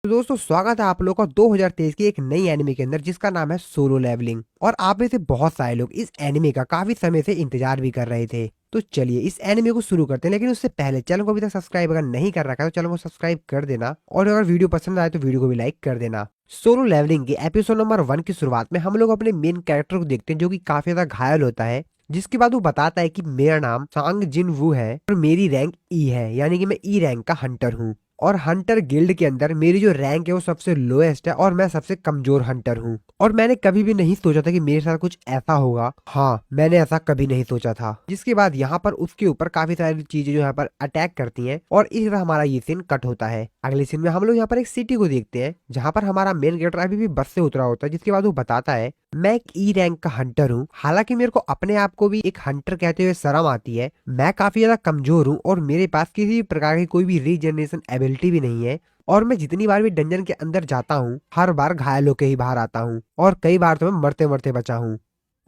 तो दोस्तों स्वागत है आप लोगों का 2023 की एक नई एनिमे के अंदर जिसका नाम है सोलो लेवलिंग। और आप में से बहुत सारे लोग इस एनिमे का काफी समय से इंतजार भी कर रहे थे। तो चलिए इस एनिमे को शुरू करते हैं, लेकिन उससे पहले चैनल को अभी तक सब्सक्राइब अगर नहीं कर रखा है तो चैनल को सब्सक्राइब कर देना, और अगर वीडियो पसंद आए तो वीडियो को भी लाइक कर देना। सोलो लेवलिंग के एपिसोड नंबर 1 की शुरुआत में हम लोग अपने मेन कैरेक्टर को देखते हैं जो कि काफी ज्यादा घायल होता है। जिसके बाद वो बताता है कि मेरा नाम सांग जिन वू है और मेरी रैंक ई है, यानी कि मैं ई रैंक का हंटर हूँ। और हंटर गिल्ड के अंदर मेरी जो रैंक है वो सबसे लोएस्ट है और मैं सबसे कमजोर हंटर हूँ। और मैंने कभी भी नहीं सोचा था कि मेरे साथ कुछ ऐसा होगा। हाँ, मैंने ऐसा कभी नहीं सोचा था। जिसके बाद यहाँ पर उसके ऊपर काफी सारी चीजें जो यहाँ पर अटैक करती हैं और इस तरह हमारा ये सीन कट होता है। अगले सीन में हम लोग यहाँ पर एक सिटी को देखते हैं जहाँ पर हमारा मेन कैरेक्टर अभी भी बस से उतरा होता है। जिसके बाद वो बताता है मैं एक ई रैंक का हंटर हूँ। हालांकि मेरे को अपने आप को भी एक हंटर कहते हुए शर्म आती है। मैं काफी ज्यादा कमजोर हूँ और मेरे पास किसी भी प्रकार की कोई भी रीजनरेशन एबिलिटी भी नहीं है। और मैं जितनी बार भी डंजन के अंदर जाता हूँ हर बार घायल होकर ही बाहर आता हूँ, और कई बार तो मैं मरते मरते बचा हूँ।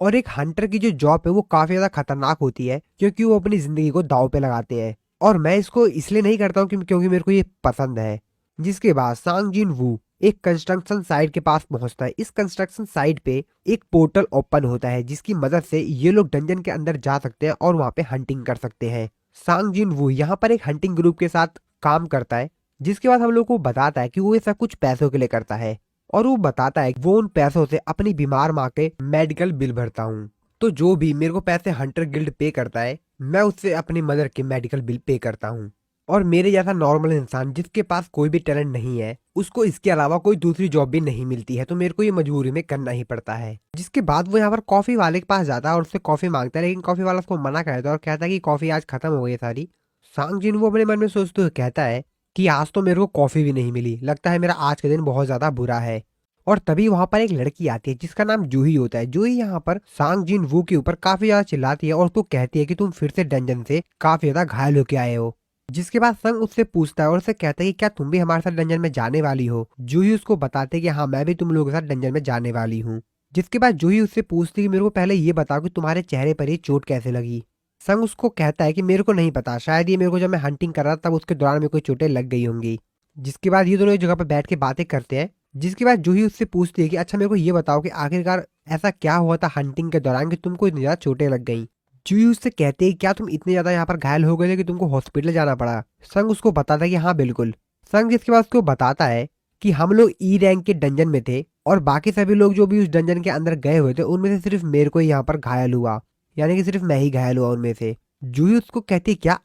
और एक हंटर की जो जॉब है वो काफी ज्यादा खतरनाक होती है क्योंकि वो अपनी जिंदगी को दांव पे लगाते हैं। और मैं इसको इसलिए नहीं करता हूँ क्योंकि मेरे को ये पसंद है। जिसके बाद सांग जिन वू एक कंस्ट्रक्शन साइट के पास पहुंचता है। इस कंस्ट्रक्शन साइट पे एक पोर्टल ओपन होता है जिसकी मदद से ये लोग डंजन के अंदर जा सकते हैं और वहां पे हंटिंग कर सकते हैं। सांग जिन वू यहाँ पर एक हंटिंग ग्रुप के साथ काम करता है। जिसके बाद हम लोग को बताता है कि वो ये सब कुछ पैसों के लिए करता है। और वो बताता है कि वो उन पैसों से अपनी बीमार माँ के मेडिकल बिल भरता हूँ। तो जो भी मेरे को पैसे हंटर गिल्ड पे करता है मैं उससे अपनी मदर के मेडिकल बिल पे करता हूँ। और मेरे जैसा नॉर्मल इंसान जिसके पास कोई भी टैलेंट नहीं है उसको इसके अलावा कोई दूसरी जॉब भी नहीं मिलती है, तो मेरे को ये मजबूरी में करना ही पड़ता है। जिसके बाद वो यहाँ पर कॉफी वाले के पास जाता है और उससे कॉफी मांगता है, लेकिन कॉफी वाला उसको मना करता है और कहता है कि कॉफी आज खत्म हो गई है सारी। सांग जिन वो अपने मन में सोचते हुए कहता है कि आज तो मेरे को कॉफी भी नहीं मिली, लगता है मेरा आज का दिन बहुत ज्यादा बुरा है। और तभी वहां पर एक लड़की आती है जिसका नाम जूही होता है। जूही यहाँ पर सांग जिन वू के ऊपर काफी ज्यादा चिल्लाती है और उसको कहती है कि तुम फिर से डंजन से काफी ज्यादा घायल होके आए हो। जिसके बाद संग उससे पूछता है और उससे कहता है कि क्या तुम भी हमारे साथ डंजन में जाने वाली हो। जूही उसको बताते कि हाँ मैं भी तुम लोगों के साथ डंजन में जाने वाली हूँ। जिसके बाद जूही उससे पूछती कि मेरे को पहले ये बताओ कि तुम्हारे चेहरे पर ये चोट कैसे लगी। संग उसको कहता है कि मेरे को नहीं पता, शायद ये मेरे को जब मैं हंटिंग कर रहा था तब उसके दौरान मेरे को चोटें लग गई होंगी। जिसके बाद ये दोनों एक जगह पर बैठ के बातें करते हैं। जिसके बाद जूही उससे पूछती है कि अच्छा मेरे को ये बताओ कि आखिरकार ऐसा क्या हुआ था हंटिंग के दौरान कि तुमको इतनी ज्यादा चोटें लग गई। जूही उससे कहते हैं क्या तुम इतने ज्यादा यहाँ पर घायल हो गए थे कि तुमको हॉस्पिटल जाना पड़ा। संग उसको बताता है कि हाँ बिल्कुल। संग जिसके बाद उसको बताता है कि हम लोग ई रैंक के डंजन में थे और बाकी सभी लोग जो भी उस डंजन के अंदर गए हुए थे उनमें से सिर्फ मेरे को ही यहाँ पर घायल हुआ, यानी कि सिर्फ मैं ही घायल हुआ उनमें से। जूही उसको कहती है क्या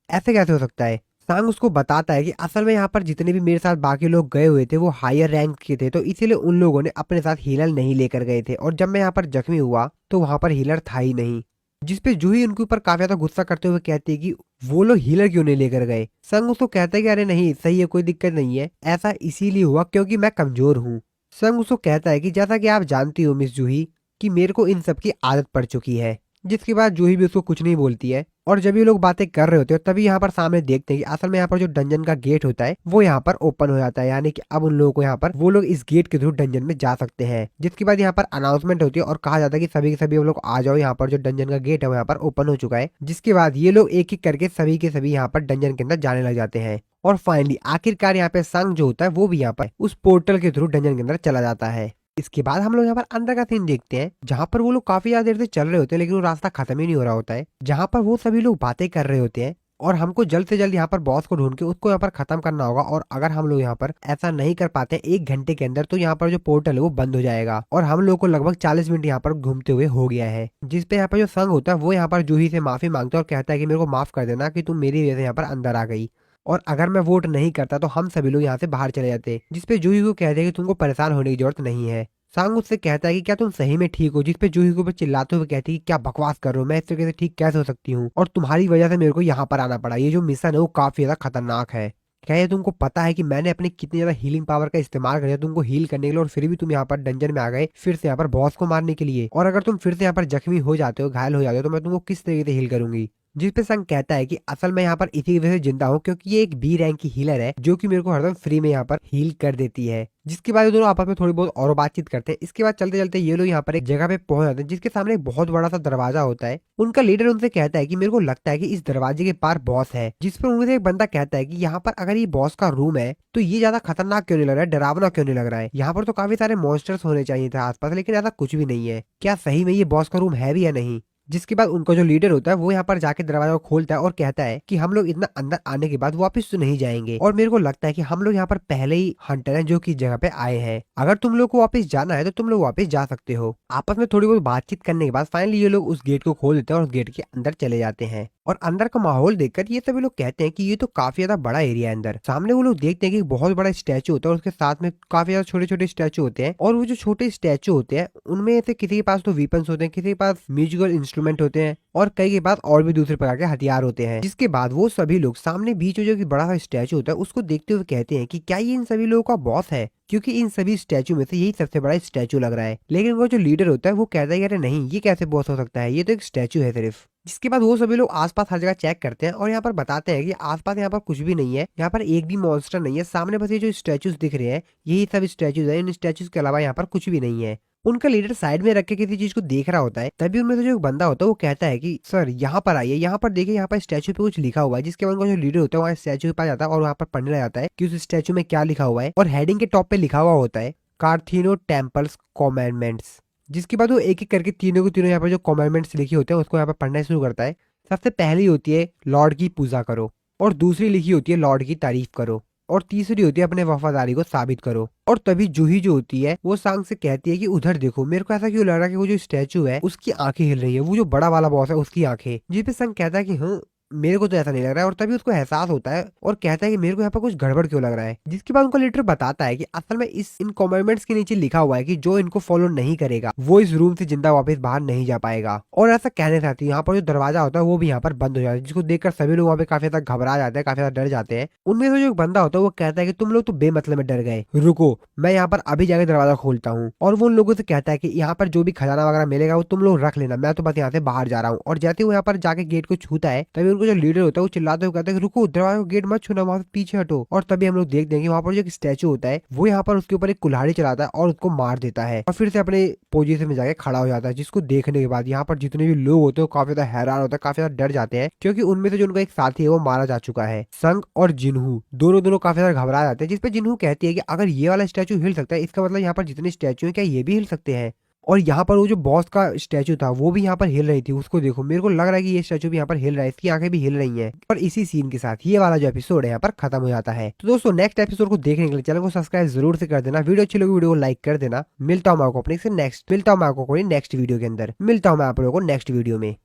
ऐसे कैसे हो सकता है। सांग उसको बताता है कि असल में यहाँ पर जितने भी मेरे साथ बाकी लोग गए हुए थे वो हायर रैंक के थे, तो इसीलिए उन लोगों ने अपने साथ हीलर नहीं लेकर गए थे, और जब मैं यहाँ पर जख्मी हुआ तो वहां पर हीलर था ही नहीं। जिसपे जूही उनके ऊपर काफी ज्यादा गुस्सा करते हुए कहती है कि वो लोग हीलर क्यों नहीं लेकर गए। संग उसको कहता है कि अरे नहीं सही है, कोई दिक्कत नहीं है, ऐसा इसीलिए हुआ क्योंकि मैं कमजोर हूँ। संग उसको कहता है कि जैसा कि आप जानती हो मिस जूही कि मेरे को इन सब की आदत पड़ चुकी है। जिसके बाद जूही भी उसको कुछ नहीं बोलती है। और जब ये लोग बातें कर रहे होते हैं तभी यहाँ पर सामने देखते हैं कि असल में यहाँ पर जो डंजन का गेट होता है वो यहाँ पर ओपन हो जाता है, यानी कि अब उन लोगों को यहाँ पर वो लोग इस गेट के थ्रू डंजन में जा सकते हैं। जिसके बाद यहाँ पर अनाउंसमेंट होती है और कहा जाता है कि सभी के सभी लोग आ जाओ, यहाँ पर जो डंजन का गेट है वो यहाँ पर ओपन हो चुका है। जिसके बाद ये लोग एक एक करके सभी के सभी यहाँ पर डंजन के अंदर जाने लग जाते हैं। और फाइनली आखिरकार यहाँ पे संग जो होता है वो भी यहाँ पर उस पोर्टल के थ्रू डंजन के अंदर चला जाता है। इसके बाद हम लोग यहाँ पर अंदर का सीन देखते हैं जहाँ पर वो लोग काफी ज्यादा देर से चल रहे होते हैं लेकिन वो रास्ता खत्म ही नहीं हो रहा होता है। जहाँ पर वो सभी लोग बातें कर रहे होते हैं और हमको जल्द से जल्द यहाँ पर बॉस को ढूंढ के उसको यहाँ पर खत्म करना होगा। और अगर हम लोग यहाँ पर ऐसा नहीं कर पाते 1 घंटे के अंदर तो यहाँ पर जो पोर्टल है वो बंद हो जाएगा और हम लोग को लगभग 40 मिनट यहाँ पर घूमते हुए हो गया है। जिसपे यहाँ पर जो संग होता है वो यहाँ पर जूही से माफी मांगता है और कहता है कि मेरे को माफ कर देना कि तुम मेरी वजह से यहाँ पर अंदर आ गई, और अगर मैं वोट नहीं करता तो हम सभी लोग यहाँ से बाहर चले जाते। जिसपे जूही को कहते हैं कि तुमको परेशान होने की जरूरत नहीं है। सांग उससे कहता है कि क्या तुम सही में ठीक हो। जिसपे जूही को चिल्लाते हुए कहती है कि क्या बकवास कर रहे हो, मैं इस तरीके से ठीक कैसे हो सकती हूँ, और तुम्हारी वजह से मेरे को यहाँ पर आना पड़ा, ये जो मिशन है वो काफी ज्यादा खतरनाक है। क्या ये तुमको पता है कि मैंने अपनी कितनी ज्यादा हीलिंग पावर का इस्तेमाल कर दिया तुमको हील करने के लिए, और फिर भी तुम यहाँ पर डंजन में आ गए फिर से यहाँ पर बॉस को मारने के लिए, और अगर तुम फिर से यहाँ पर जख्मी हो जाते हो घायल हो जाते हो तो मैं तुमको किस तरीके से हील करूंगी। जिसपे संग कहता है कि असल में यहाँ पर इसी वजह से जिंदा हूँ क्योंकि ये एक बी रैंक की हीलर है जो कि मेरे को हरदम फ्री में यहाँ पर हील कर देती है। जिसके बाद ये दोनों आपस में थोड़ी बहुत और बातचीत करते हैं। इसके बाद चलते चलते ये लोग यहाँ पर एक जगह पे पहुंच जाते हैं जिसके सामने एक बहुत बड़ा सा दरवाजा होता है। उनका लीडर उनसे कहता है कि मेरे को लगता है कि इस दरवाजे के पार बॉस है। जिस पर उनसे एक बंदा कहता है कि यहाँ पर अगर ये बॉस का रूम है तो ये ज्यादा खतरनाक क्यों नहीं लग रहा है, डरावना क्यों नहीं लग रहा है। यहाँ पर तो काफी सारे मॉन्स्टर्स होने चाहिए थे आसपास, लेकिन ऐसा कुछ भी नहीं है। क्या सही में ये बॉस का रूम है भी या नहीं। जिसके बाद उनका जो लीडर होता है वो यहाँ पर जाके दरवाजा को खोलता है और कहता है कि हम लोग इतना अंदर आने के बाद वापस तो नहीं जाएंगे और मेरे को लगता है कि हम लोग यहाँ पर पहले ही हंटर हैं जो कि जगह पे आए हैं। अगर तुम लोग को वापस जाना है तो तुम लोग वापस जा सकते हो। आपस में थोड़ी बहुत बातचीत करने के बाद फाइनली ये लोग उस गेट को खोल देते हैं और उस गेट के अंदर चले जाते हैं। और अंदर का माहौल देखकर ये सभी लोग कहते हैं कि ये तो काफी ज्यादा बड़ा एरिया है अंदर। सामने वो लोग देखते हैं कि एक बहुत बड़ा स्टैचू होता है और उसके साथ में काफी ज्यादा छोटे छोटे स्टैचू होते हैं। और वो जो छोटे स्टैचू होते हैं उनमें से किसी के पास तो वीपन्स होते हैं, किसी के पास म्यूजिकल इंस्ट्रूमेंट होते हैं और कई के पास और भी दूसरे प्रकार के हथियार होते हैं। जिसके बाद वो सभी लोग सामने बीच में जो कि बड़ा सा स्टैचू होता है उसको देखते हुए कहते हैं कि क्या ये इन सभी लोगों का बॉस है, क्योंकि इन सभी स्टैचू में से यही सबसे बड़ा स्टैचू लग रहा है। लेकिन वो जो लीडर होता है वो कहता है कि अरे नहीं, ये कैसे बॉस हो सकता है, ये तो एक स्टैचू है सिर्फ। जिसके बाद वो सभी लोग आसपास हर जगह चेक करते हैं और यहाँ पर बताते हैं कि आसपास यहाँ पर कुछ भी नहीं है, यहाँ पर एक भी मॉन्स्टर नहीं है। सामने बस ये जो स्टैचूज दिख रहे हैं यही सब स्टैचूज है, इन स्टैचूज के अलावा यहाँ पर कुछ भी नहीं है। उनका लीडर साइड में रख के किसी चीज को देख रहा होता है। तभी उनमें से जो एक बंदा होता है वो कहता है कि सर यहाँ पर आइए, यहाँ पर देखिए, यहाँ पर स्टैचू पे कुछ लिखा हुआ है। जिसके बाद उनका जो लीडर होता है वहाँ स्टैचू के पास जाता है और वहाँ पर पढ़ने लग जाता है कि उस स्टैचू में क्या लिखा हुआ है। और हेडिंग के टॉप पे लिखा हुआ होता है कार्थीनो टेम्पल्स कॉमेंडमेंट्स। जिसके बाद वो एक एक करके तीनों के तीनों यहाँ पर जो कॉमेंडमेंट्स लिखे होते हैं उसको यहाँ पर पढ़ना शुरू करता है। सबसे पहली होती है लॉर्ड की पूजा करो, और दूसरी लिखी होती है लॉर्ड की तारीफ करो, और तीसरी होती है अपने वफादारी को साबित करो। और तभी जूही जो होती है वो सांग से कहती है कि उधर देखो। मेरे को ऐसा क्यों लग रहा है कि वो जो स्टैचू है उसकी आंखें हिल रही है, वो जो बड़ा वाला बॉस है उसकी आंखें। जिस पे संग कहता है कि हाँ मेरे को तो ऐसा नहीं लग रहा है। और तभी उसको एहसास होता है और कहता है कि मेरे को यहाँ पर कुछ गड़बड़ क्यों लग रहा है। जिसके बाद उनका लीडर बताता है कि असल में इन कमेंटमेंट्स के नीचे लिखा हुआ है कि जो इनको फॉलो नहीं करेगा वो इस रूम से जिंदा वापस बाहर नहीं जा पाएगा। और ऐसा कहने साथ ही यहाँ पर जो दरवाजा होता है वो भी यहाँ पर बंद हो जाता है, जिसको देखकर सभी लोग वहाँ पे काफी ज्यादा घबरा जाते हैं, काफी ज्यादा डर जाते हैं। उनमें से जो एक बंदा होता है वो कहता है कि तुम लोग तो बेमतलब में डर गए, रुको मैं यहाँ पर अभी जाके दरवाजा खोलता हूँ। और वो उन लोगों से कहता है कि यहाँ पर जो भी खजाना वगैरह मिलेगा वो तुम लोग रख लेना, मैं तो बस यहाँ से बाहर जा रहा हूँ। और जैसे वो यहाँ पर जाके गेट को छूता है तभी उनको जो लीडर होता है वो चिल्लाते हुए कहते हैं रुको, दरवाजा गेट मत छूना, वहां से पीछे हटो। और तभी हम लोग देख देंगे वहां पर जो एक स्टैचू होता है वो यहाँ पर उसके ऊपर एक कुल्हाड़ी चलाता है और उसको मार देता है और फिर से अपने पोजीशन में जाके खड़ा हो जाता है। जिसको देखने के बाद यहाँ पर जितने भी लोग होते हैं काफी ज्यादा हैरान होता है, काफी ज्यादा डर जाते हैं, क्योंकि उनमें से जो उनका एक साथी है वो मारा जा चुका है। संग और जिन्हू दोनों काफी ज्यादा घबरा जाते हैं। जिसपे जिन्हू कहती है कि अगर ये वाला स्टैचू हिल सकता है इसका मतलब यहाँ पर जितने स्टैचू है क्या ये भी हिल सकते हैं। और यहाँ पर वो जो बॉस का स्टैचू था वो भी यहाँ पर हिल रही थी, उसको देखो। मेरे को लग रहा है कि ये स्टैचू भी यहाँ पर हिल रहा है, इसकी आंखें भी हिल रही हैं। और इसी सीन के साथ ये वाला जो एपिसोड है यहाँ पर खत्म हो जाता है। तो दोस्तों नेक्स्ट एपिसोड को देखने के लिए चैनल को सब्सक्राइब जरूर से कर देना, वीडियो अच्छी लगी वीडियो को लाइक कर देना। मिलता हूँ मैं आपको नेक्स्ट वीडियो के अंदर, मिलता हूँ मैं आप लोगों को नेक्स्ट वीडियो में।